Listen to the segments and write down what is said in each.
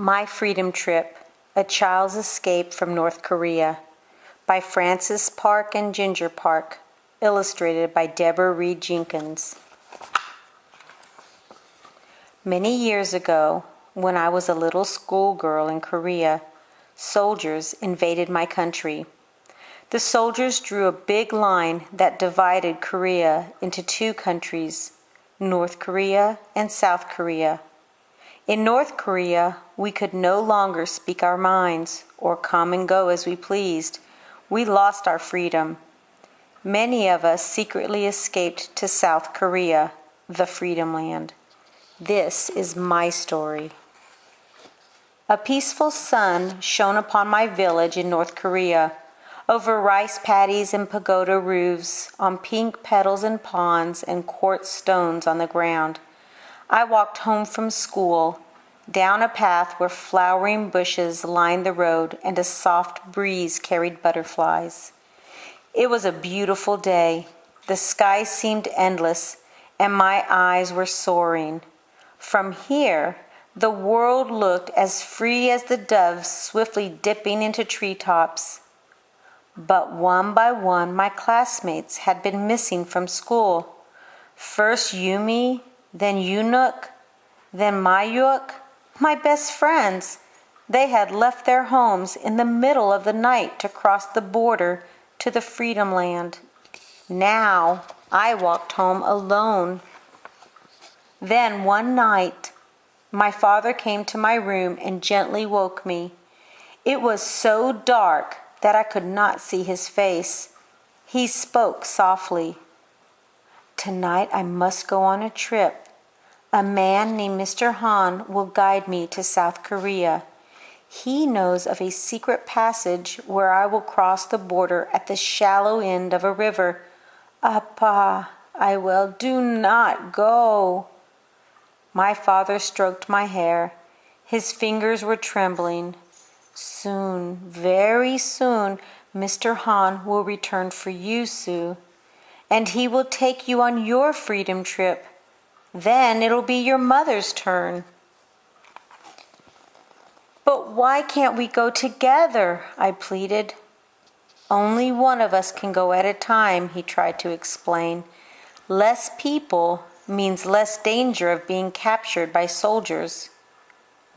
My Freedom Trip, A Child's Escape from North Korea by Frances Park and Ginger Park, illustrated by Deborah Reed Jenkins. Many years ago, when I was a little schoolgirl in Korea, soldiers invaded my country. The soldiers drew a big line that divided Korea into two countries, North Korea and South Korea. In North Korea, we could no longer speak our minds or come and go as we pleased. We lost our freedom. Many of us secretly escaped to South Korea, the Freedom Land. This is my story. A peaceful sun shone upon my village in North Korea, over rice paddies and pagoda roofs, on pink petals and ponds and quartz stones on the ground. I walked home from school, down a path where flowering bushes lined the road and a soft breeze carried butterflies. It was a beautiful day. The sky seemed endless, and my eyes were soaring. From here, the world looked as free as the doves swiftly dipping into treetops. But one by one, my classmates had been missing from school. First Yumi, then Yunuk, then Mayuk, my best friends. They had left their homes in the middle of the night to cross the border to the Freedom Land. Now I walked home alone. Then one night, my father came to my room and gently woke me. It was so dark that I could not see his face. He spoke softly. "Tonight I must go on a trip. A man named Mr. Han will guide me to South Korea. He knows of a secret passage where I will cross the border at the shallow end of a river. Appa, I will. Do not go." My father stroked my hair. His fingers were trembling. "Soon, very soon, Mr. Han will return for you, Sue, and he will take you on your freedom trip. Then it'll be your mother's turn." "But why can't we go together?" I pleaded. "Only one of us can go at a time," he tried to explain. "Less people means less danger of being captured by soldiers."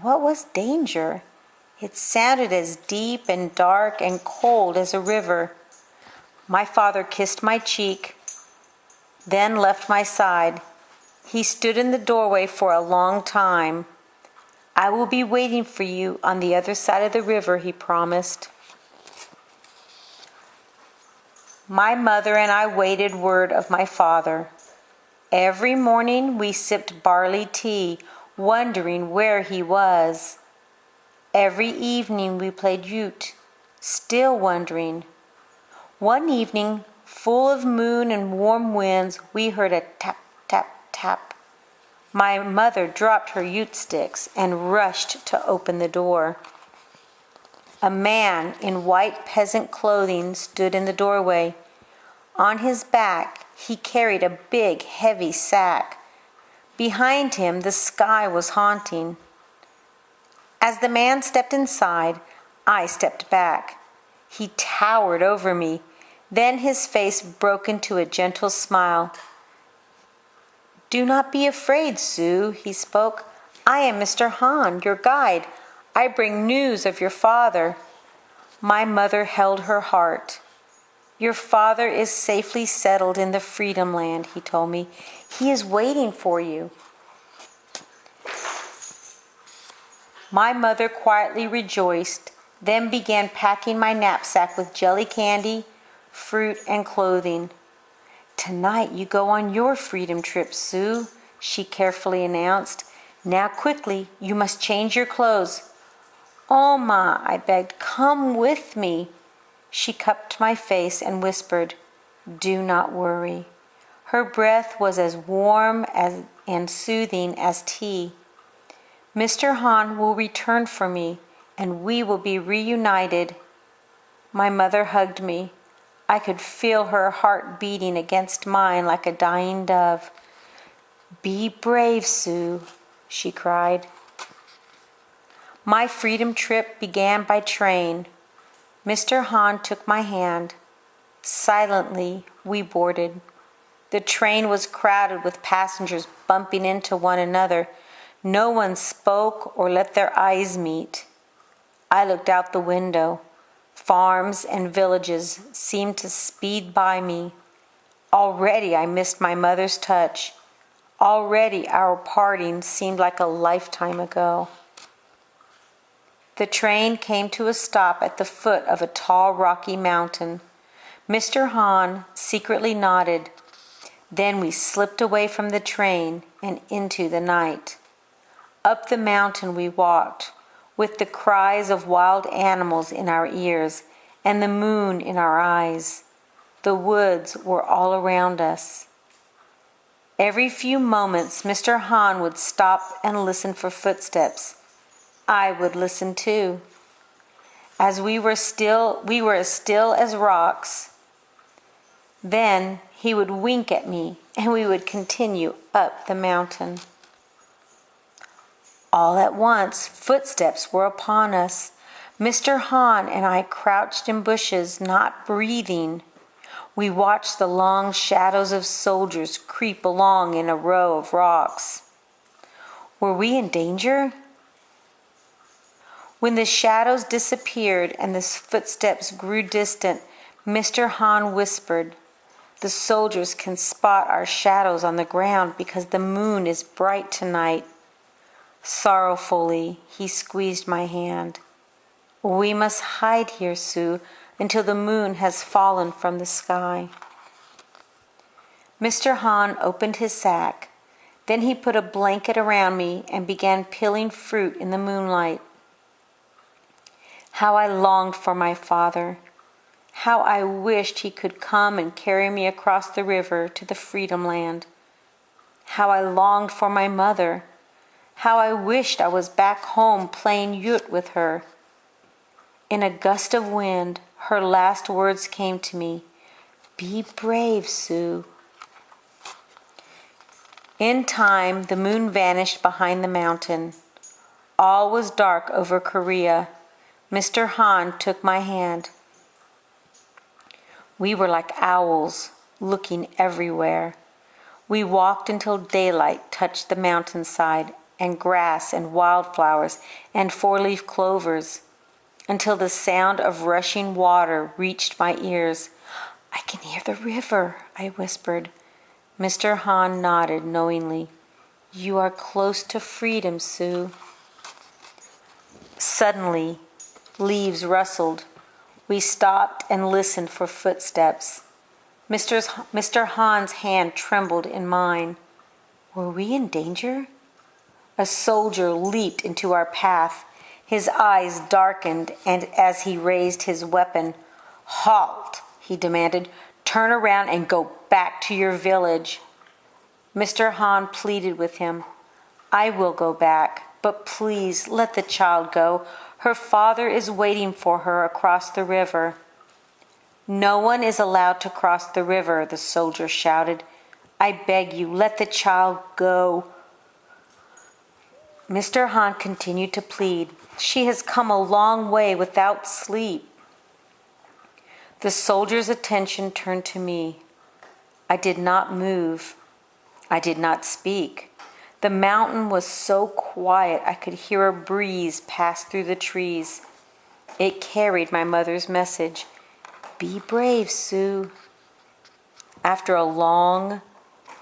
What was danger? It sounded as deep and dark and cold as a river. My father kissed my cheek, then left my side. He stood in the doorway for a long time. "I will be waiting for you on the other side of the river," he promised. My mother and I waited word of my father. Every morning we sipped barley tea, wondering where he was. Every evening we played ute, still wondering. One evening, full of moon and warm winds, we heard a tap, tap, tap. My mother dropped her ute sticks and rushed to open the door. A man in white peasant clothing stood in the doorway. On his back, he carried a big, heavy sack. Behind him, the sky was haunting. As the man stepped inside, I stepped back. He towered over me. Then his face broke into a gentle smile. "Do not be afraid, Sue," he spoke. "I am Mr. Han, your guide. I bring news of your father." My mother held her heart. "Your father is safely settled in the Freedom Land," he told me. "He is waiting for you." My mother quietly rejoiced, then began packing my knapsack with jelly candy, fruit, and clothing. "Tonight you go on your freedom trip, Sue," she carefully announced. "Now quickly, you must change your clothes." "Oh, Ma," I begged, "come with me." She cupped my face and whispered, "Do not worry." Her breath was as warm and soothing as tea. "Mr. Han will return for me, and we will be reunited." My mother hugged me. I could feel her heart beating against mine like a dying dove. "Be brave, Sue," she cried. My freedom trip began by train. Mr. Han took my hand. Silently, we boarded. The train was crowded with passengers bumping into one another. No one spoke or let their eyes meet. I looked out the window. Farms and villages seemed to speed by me. Already I missed my mother's touch. Already our parting seemed like a lifetime ago. The train came to a stop at the foot of a tall rocky mountain. Mr. Han secretly nodded. Then we slipped away from the train and into the night. Up the mountain we walked, with the cries of wild animals in our ears and the moon in our eyes. The woods were all around us. Every few moments, Mr. Han would stop and listen for footsteps. I would listen too. As we were as still as rocks. Then he would wink at me, and we would continue up the mountain. All at once, footsteps were upon us. Mr. Han and I crouched in bushes, not breathing. We watched the long shadows of soldiers creep along in a row of rocks. Were we in danger? When the shadows disappeared and the footsteps grew distant, Mr. Han whispered, "The soldiers can spot our shadows on the ground because the moon is bright tonight." Sorrowfully, he squeezed my hand. "We must hide here, Sue, until the moon has fallen from the sky." Mr. Han opened his sack. Then he put a blanket around me and began peeling fruit in the moonlight. How I longed for my father. How I wished he could come and carry me across the river to the Freedom Land. How I longed for my mother. How I wished I was back home playing Yut with her. In a gust of wind, her last words came to me, "Be brave, Sue." In time, the moon vanished behind the mountain. All was dark over Korea. Mr. Han took my hand. We were like owls, looking everywhere. We walked until daylight touched the mountainside, and grass and wildflowers and four-leaf clovers, until the sound of rushing water reached my ears. "I can hear the river," I whispered. Mr. Han nodded knowingly. "You are close to freedom, Sue." Suddenly, leaves rustled. We stopped and listened for footsteps. Mr. Han's hand trembled in mine. Were we in danger? A soldier leaped into our path. His eyes darkened, and as he raised his weapon, "Halt!" he demanded. "Turn around and go back to your village." Mr. Han pleaded with him. "I will go back, but please let the child go. Her father is waiting for her across the river." "No one is allowed to cross the river," the soldier shouted. "I beg you, let the child go." Mr. Han continued to plead. "She has come a long way without sleep." The soldier's attention turned to me. I did not move. I did not speak. The mountain was so quiet I could hear a breeze pass through the trees. It carried my mother's message. "Be brave, Sue." After a long,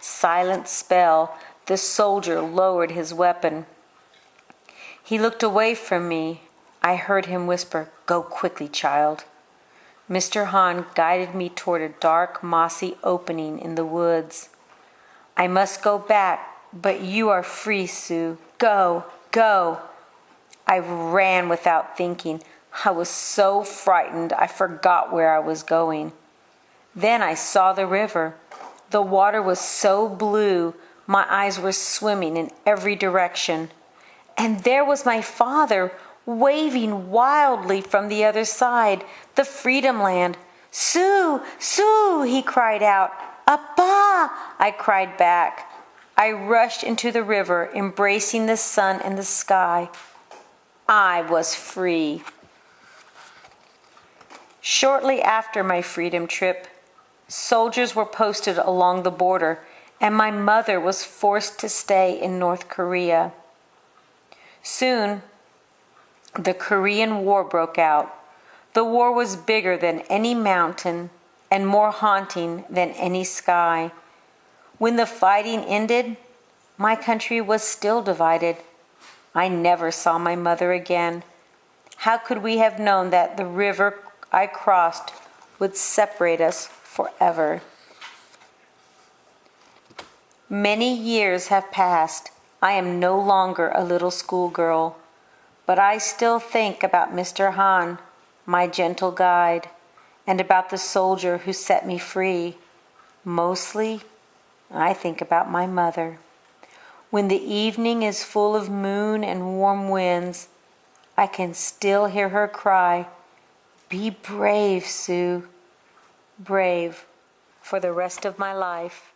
silent spell, the soldier lowered his weapon. He looked away from me. I heard him whisper, "Go quickly, child." Mr. Han guided me toward a dark, mossy opening in the woods. "I must go back, but you are free, Sue. Go, go." I ran without thinking. I was so frightened I forgot where I was going. Then I saw the river. The water was so blue, my eyes were swimming in every direction. And there was my father, waving wildly from the other side, the Freedom Land. "Sue, Sue," he cried out. "Appa," I cried back. I rushed into the river, embracing the sun and the sky. I was free. Shortly after my freedom trip, soldiers were posted along the border, and my mother was forced to stay in North Korea. Soon, the Korean War broke out. The war was bigger than any mountain and more haunting than any sky. When the fighting ended, my country was still divided. I never saw my mother again. How could we have known that the river I crossed would separate us forever? Many years have passed. I am no longer a little schoolgirl, but I still think about Mr. Han, my gentle guide, and about the soldier who set me free. Mostly, I think about my mother. When the evening is full of moon and warm winds, I can still hear her cry, "Be brave, Sue, brave," for the rest of my life.